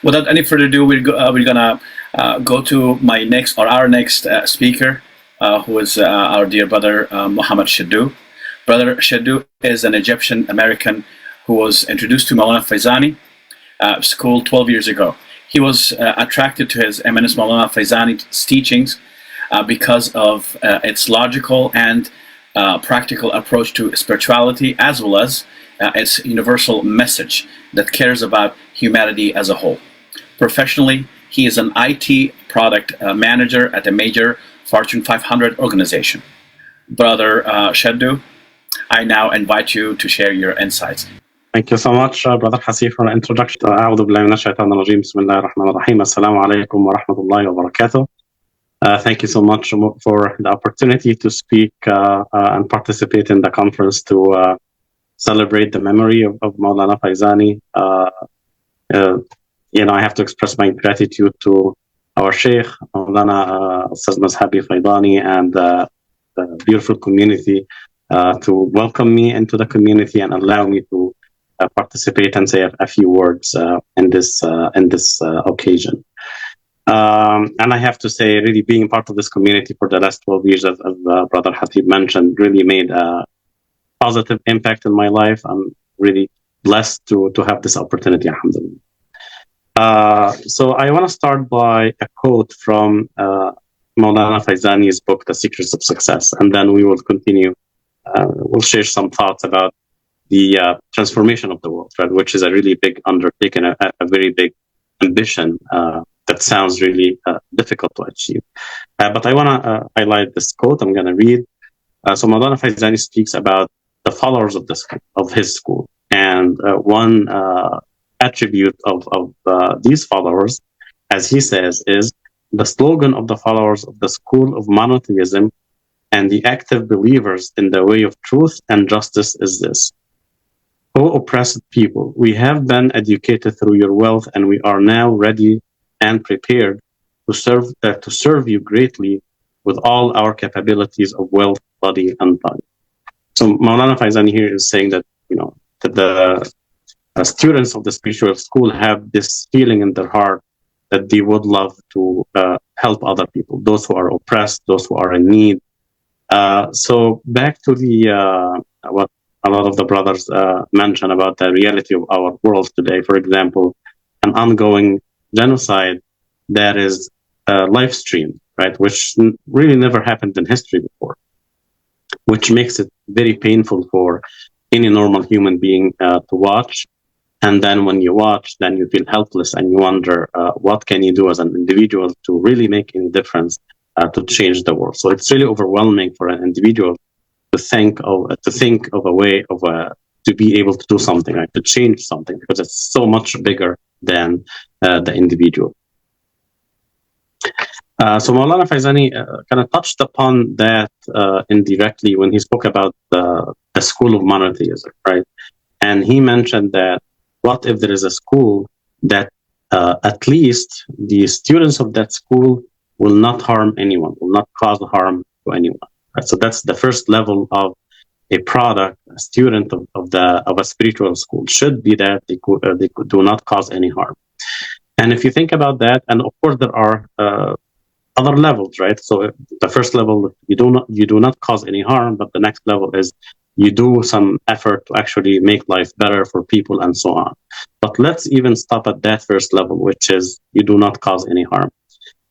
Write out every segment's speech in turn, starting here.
Without any further ado, we're gonna go to our next speaker, who is our dear brother Mohamed Shedou. Brother Shedou is an Egyptian American who was introduced to Maulana Faizani school 12 years ago. He was attracted to His Eminence Maulana Faizani's teachings because of its logical and practical approach to spirituality, as well as its universal message that cares about humanity as a whole. Professionally, he is an IT product manager at a major Fortune 500 organization. Brother Shedou, I now invite you to share your insights. Thank you so much, Brother Hasif, for the introduction. أعوذ بالله من الشيطان الرجيم. بسم الله الرحمن الرحيم. السلام عليكم ورحمة الله وبركاته. Thank you so much for the opportunity to speak and participate in the conference to celebrate the memory of Maulana Faizani. I have to express my gratitude to our Sheikh, Maulana Ustaz Mazhabi Faidani, and the beautiful community to welcome me into the community and allow me to participate and say a few words in this occasion. And I have to say, really being part of this community for the last 12 years, as Brother Hatib mentioned, really made a positive impact in my life. I'm really blessed to have this opportunity, alhamdulillah. So I want to start by a quote from Maulana Faizani's book, The Secrets of Success, and then we will continue. We'll share some thoughts about the transformation of the world, right, which is a really big undertaking, a very big ambition that sounds really difficult to achieve. But I want to highlight this quote I'm going to read. So Maulana Faizani speaks about the followers of his school, and one attribute of these followers, as he says, is the slogan of the followers of the school of monotheism and the active believers in the way of truth and justice is this: O oppressed people, we have been educated through your wealth, and we are now ready and prepared to serve you greatly with all our capabilities of wealth, body, and time. So Maulana Faizani here is saying that that the students of the spiritual school have this feeling in their heart that they would love to help other people, those who are oppressed, those who are in need. So back to what a lot of the brothers mention about the reality of our world today. For example, an ongoing genocide that is live streamed, right, which really never happened in history before, which makes it very painful for any normal human being to watch. And then when you watch, then you feel helpless and you wonder, what can you do as an individual to really make any difference to change the world? So it's really overwhelming for an individual to think of a way of to be able to do something, right, to change something, because it's so much bigger than the individual. So Maulana Faizani kind of touched upon that indirectly when he spoke about the school of monotheism, right? And he mentioned that what if there is a school that at least the students of that school will not harm anyone, will not cause harm to anyone. Right? So that's the first level of a student of a spiritual school should be that they do not cause any harm. And if you think about that, and of course there are other levels, right? So the first level, you do not cause any harm, but the next level is you do some effort to actually make life better for people and so on. But let's even stop at that first level, which is you do not cause any harm.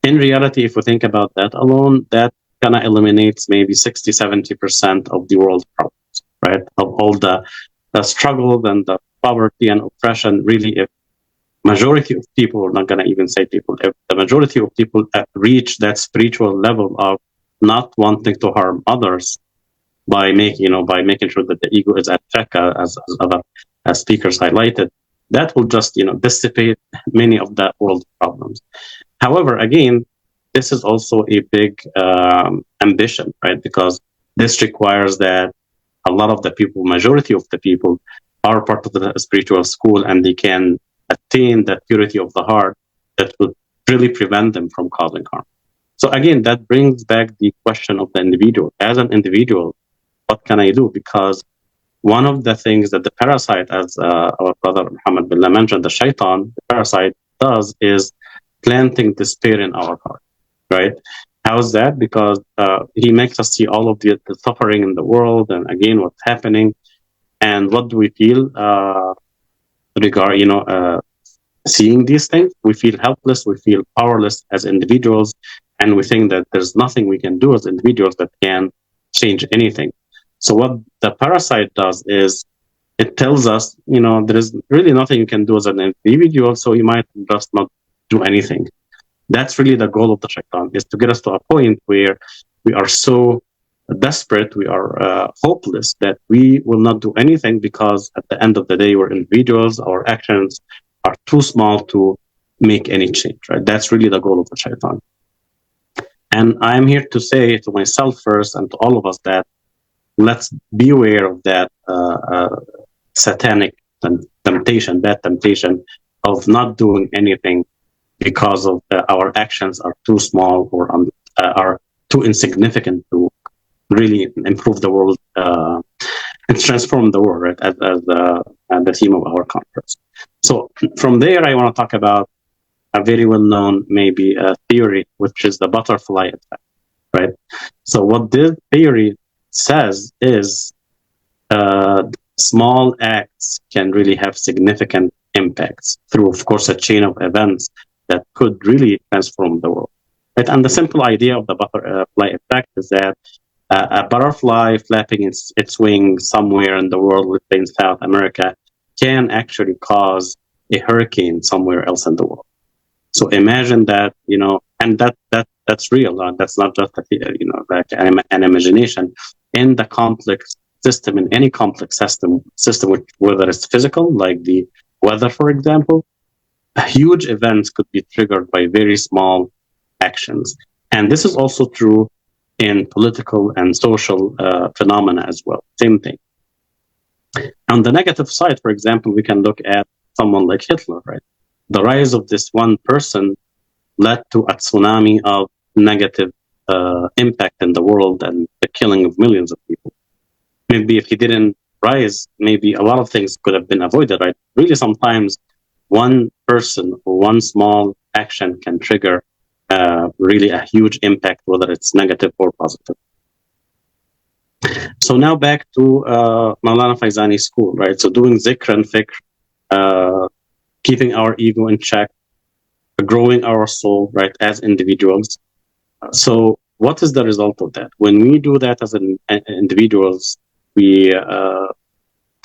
In reality, if we think about that alone, that kind of eliminates maybe 60-70% of the world's problems, right? Of all the struggle and the poverty and oppression. Really, if majority of people, we're not going to even say people, if the majority of people reach that spiritual level of not wanting to harm others, by making sure that the ego is at check, as other speakers highlighted, that will just dissipate many of the world's problems. However, again, this is also a big ambition, right? Because this requires that a lot of the people, majority of the people, are part of the spiritual school, and they can attain that purity of the heart that would really prevent them from causing harm. So again, that brings back the question of the individual. As an individual, what can I do? Because one of the things that the parasite, as our brother Muhammad Billah mentioned, the shaitan, the parasite, does is planting despair in our heart, right? How is that? Because he makes us see all of the suffering in the world, and again, what's happening, and what do we feel seeing these things? We feel helpless, we feel powerless as individuals, and we think that there's nothing we can do as individuals that can change anything. So what the parasite does is it tells us, there is really nothing you can do as an individual, so you might just not do anything. That's really the goal of the shaitan, is to get us to a point where we are so desperate, we are hopeless, that we will not do anything, because at the end of the day, we're individuals, our actions are too small to make any change, right? That's really the goal of the shaitan. And I'm here to say to myself first and to all of us that let's be aware of that satanic temptation, bad temptation of not doing anything because of our actions are too small or are too insignificant to really improve the world and transform the world, right, as the theme of our conference. So from there, I want to talk about a very well-known maybe theory, which is the butterfly effect, right? So what this theory says is small acts can really have significant impacts through, of course, a chain of events that could really transform the world. Right? And the simple idea of the butterfly effect is that a butterfly flapping its wings somewhere in the world, let's say in South America, can actually cause a hurricane somewhere else in the world. So imagine that, and that's real. That's not just like an imagination. In the complex system, in any complex system, whether it's physical, like the weather, for example, huge events could be triggered by very small actions. And this is also true in political and social phenomena as well. Same thing. On the negative side, for example, we can look at someone like Hitler, right? The rise of this one person led to a tsunami of negative impact in the world and the killing of millions of people. Maybe if he didn't rise, maybe a lot of things could have been avoided, right? Really, sometimes one person or one small action can trigger really a huge impact, whether it's negative or positive. So now back to Maulana Faizani's school, right? So doing zikr and fikr, keeping our ego in check, growing our soul, right, as individuals. So what is the result of that? When we do that as individuals, we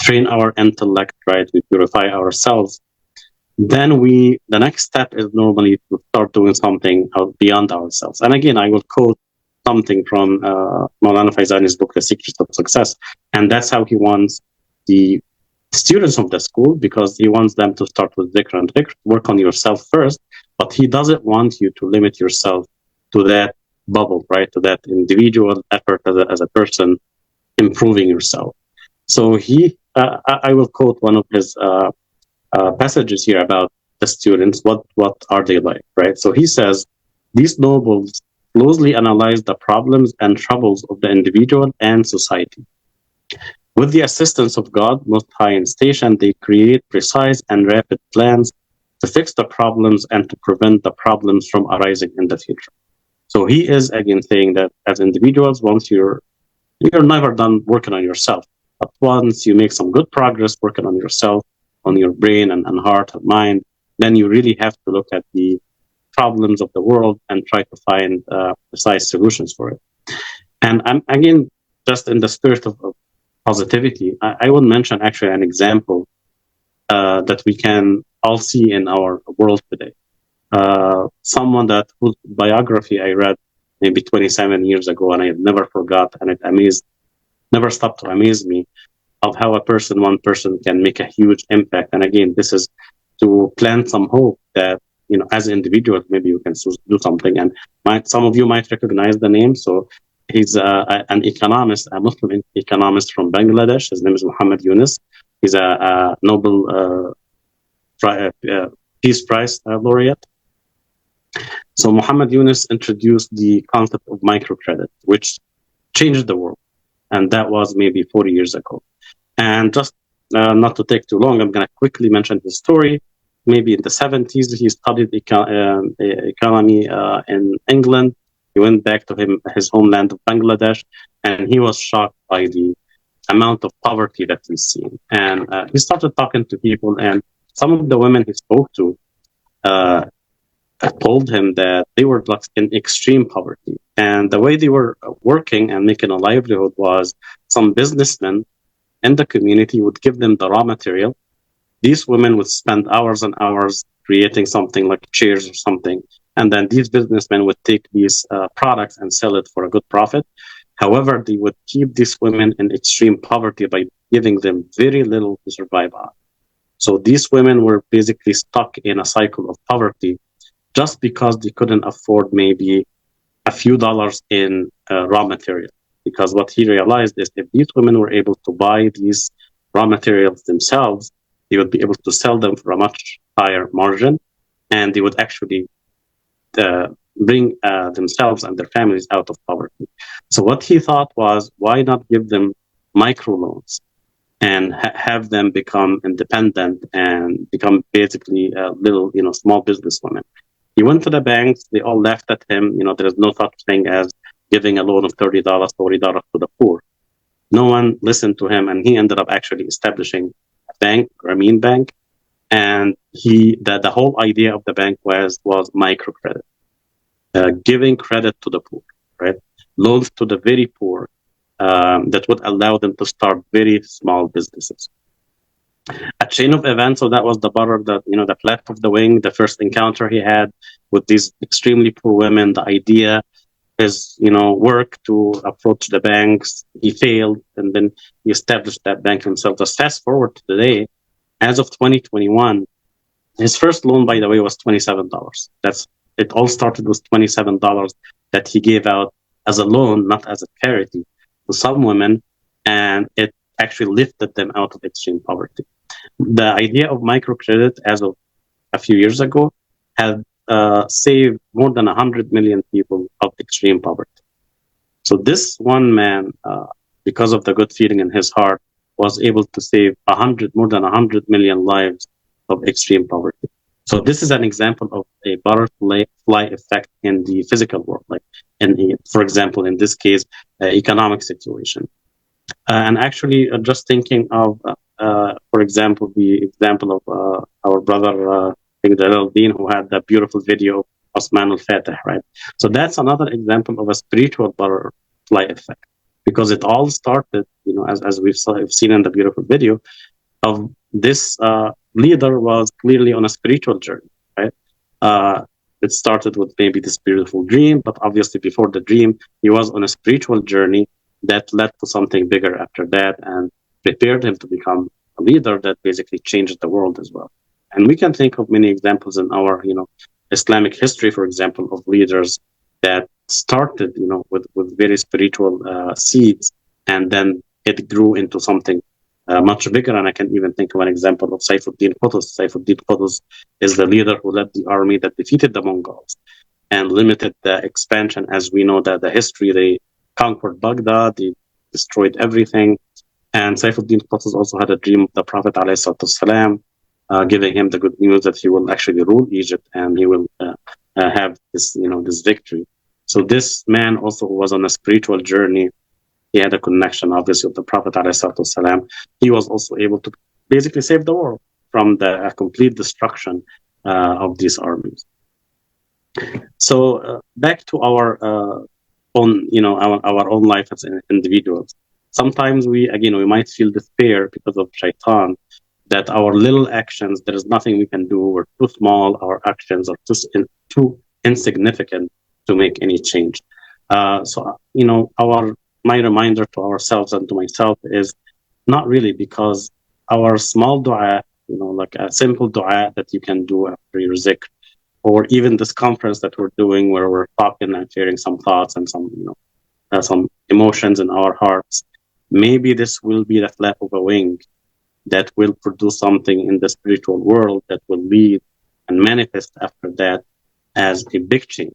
train our intellect, right? We purify ourselves. Then the next step is normally to start doing something beyond ourselves. And again, I will quote something from Maulana Faizani's book, The Secrets of Success. And that's how he wants the students of the school, because he wants them to start with dhikr and fikr, work on yourself first, but he doesn't want you to limit yourself to that bubble, right? To that individual effort as a person improving yourself. So I will quote one of his passages here about the students. What are they like, right? So he says, these nobles closely analyze the problems and troubles of the individual and society. With the assistance of God, Most High in station, they create precise and rapid plans to fix the problems and to prevent the problems from arising in the future. So he is again saying that as individuals, once you're never done working on yourself, but once you make some good progress working on yourself, on your brain and heart and mind, then you really have to look at the problems of the world and try to find precise solutions for it. And I'm again, just in the spirit of positivity, I will mention actually an example that we can all see in our world today. Someone whose biography I read maybe 27 years ago, and I have never forgot, and it never stopped to amaze me, of how one person can make a huge impact. And again, this is to plant some hope that, as individuals, maybe you can do something. And some of you might recognize the name. So he's an economist, a Muslim economist from Bangladesh. His name is Muhammad Yunus. He's a Nobel Peace Prize laureate. So Muhammad Yunus introduced the concept of microcredit, which changed the world. And that was maybe 40 years ago. And just not to take too long, I'm going to quickly mention the story. maybe in the 70s. He studied economy in England. He went back to his homeland of Bangladesh, and he was shocked by the amount of poverty that he's seen. And he started talking to people, and some of the women he spoke to uh, told him that they were like in extreme poverty. And the way they were working and making a livelihood was some businessmen in the community would give them the raw material. These women would spend hours and hours creating something like chairs or something. And then these businessmen would take these products and sell it for a good profit. However, they would keep these women in extreme poverty by giving them very little to survive on. So these women were basically stuck in a cycle of poverty just because they couldn't afford maybe a few dollars in raw material. Because what he realized is if these women were able to buy these raw materials themselves, they would be able to sell them for a much higher margin, and they would actually bring themselves and their families out of poverty. So what he thought was, why not give them microloans and have them become independent and become basically little, small business women. He went to the banks. They all laughed at him. There is no such thing as giving a loan of $30, $40 to the poor. No one listened to him, and he ended up actually establishing a bank, Grameen Bank. And the whole idea of the bank was microcredit, giving credit to the poor, right? Loans to the very poor that would allow them to start very small businesses. A chain of events. So that was the butter, the flap of the wing, the first encounter he had with these extremely poor women. The idea, his work to approach the banks. He failed, and then he established that bank himself. Just fast forward to today, as of 2021, his first loan, by the way, was $27. It all started with $27 that he gave out as a loan, not as a charity, to some women, and it actually lifted them out of extreme poverty. The idea of microcredit, as of a few years ago, had saved more than 100 million people of extreme poverty. So this one man, because of the good feeling in his heart, was able to save more than 100 million lives of extreme poverty. So this is an example of a butterfly effect in the physical world, like for example, in this case, economic situation. And actually, just thinking of, for example, the example of our brother, Jalal Deen, who had that beautiful video of Osman al-Fatih, right? So that's another example of a spiritual butterfly effect, because it all started, as we've seen in the beautiful video, of this leader was clearly on a spiritual journey, right? It started with maybe this beautiful dream, but obviously before the dream, he was on a spiritual journey that led to something bigger after that and prepared him to become a leader that basically changed the world as well. And we can think of many examples in our, Islamic history, for example, of leaders that started, with very spiritual seeds, and then it grew into something much bigger. And I can even think of an example of Saifuddin Qutuz. Saifuddin Qutuz is the leader who led the army that defeated the Mongols and limited the expansion. As we know that the history, they conquered Baghdad, they destroyed everything. And Saifuddin Qutuz also had a dream of the Prophet ﷺ, giving him the good news that he will actually rule Egypt and he will have this, this victory. So this man also was on a spiritual journey. He had a connection, obviously, with the Prophet ﷺ. He was also able to basically save the world from the complete destruction of these armies. So back to our own, our own life as individuals. Sometimes we might feel despair because of shaitan, that our little actions, there is nothing we can do. We're too small. Our actions are too insignificant to make any change. So my reminder to ourselves and to myself is not really, because our small dua, like a simple dua that you can do after your zikr, or even this conference that we're doing where we're talking and sharing some thoughts and some emotions in our hearts, maybe this will be the flap of a wing that will produce something in the spiritual world that will lead and manifest after that as a big change.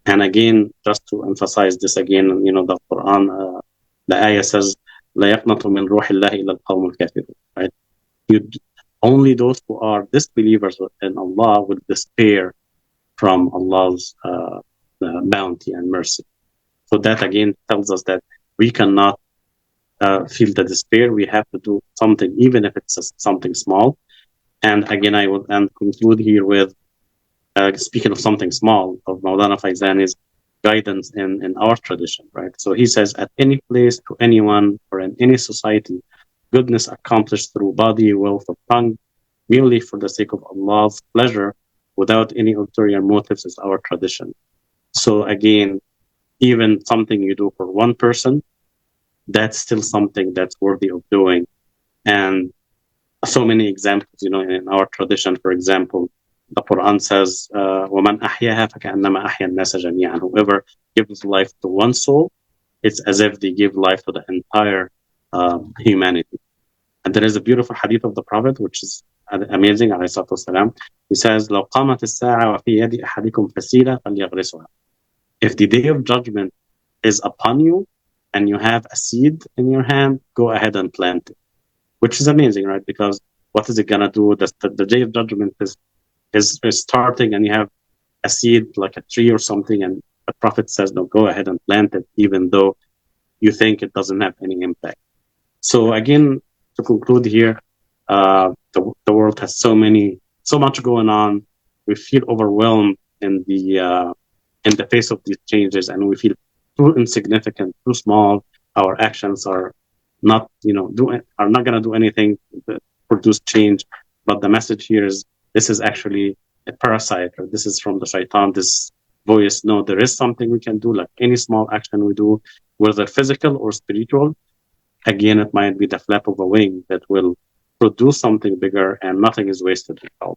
And again, just to emphasize this again, the Quran, the ayah says, "La yaqnatu min ruhi Allahi illa al-qawm al-kafirun." Right? Only those who are disbelievers in Allah will despair from Allah's bounty and mercy. So that again tells us that we cannot feel the despair. We have to do something, even if it's something small. And again, I will conclude here with speaking of something small, of Maulana Faizani's guidance in our tradition, right? So he says, at any place, to anyone, or in any society, goodness accomplished through body, wealth, or tongue, merely for the sake of Allah's pleasure, without any ulterior motives, is our tradition. So again, even something you do for one person, that's still something that's worthy of doing. And so many examples, in our tradition, for example, the Quran says, وَمَنْ أَحْيَاهَا فَكَأَنَّمَا أَحْيَا النَّاسَ جَمِيعًا. Whoever gives life to one soul, it's as if they give life to the entire humanity. And there is a beautiful hadith of the Prophet, which is amazing, alayhi salatu wasalam. He says, لَوْ قَامَتِ السَّاعَةُ وَفِي يَدِ أَحَدِكُمْ فَسِيلَةٌ فَلْيَغْرِسُهَا. If the day of judgment is upon you and you have a seed in your hand, go ahead and plant it. Which is amazing, right? Because what is it gonna do? The day of judgment is starting, and you have a seed like a tree or something, and the Prophet says, "No, go ahead and plant it, even though you think it doesn't have any impact." So again, to conclude here, the world has so much going on. We feel overwhelmed in the face of these changes, and we feel too insignificant, too small. Our actions are not going to do anything to produce change. But the message here is, this is actually a parasite, or this is from the shaitan, this voice. No, there is something we can do, like any small action we do, whether physical or spiritual. Again, it might be the flap of a wing that will produce something bigger, and nothing is wasted at all.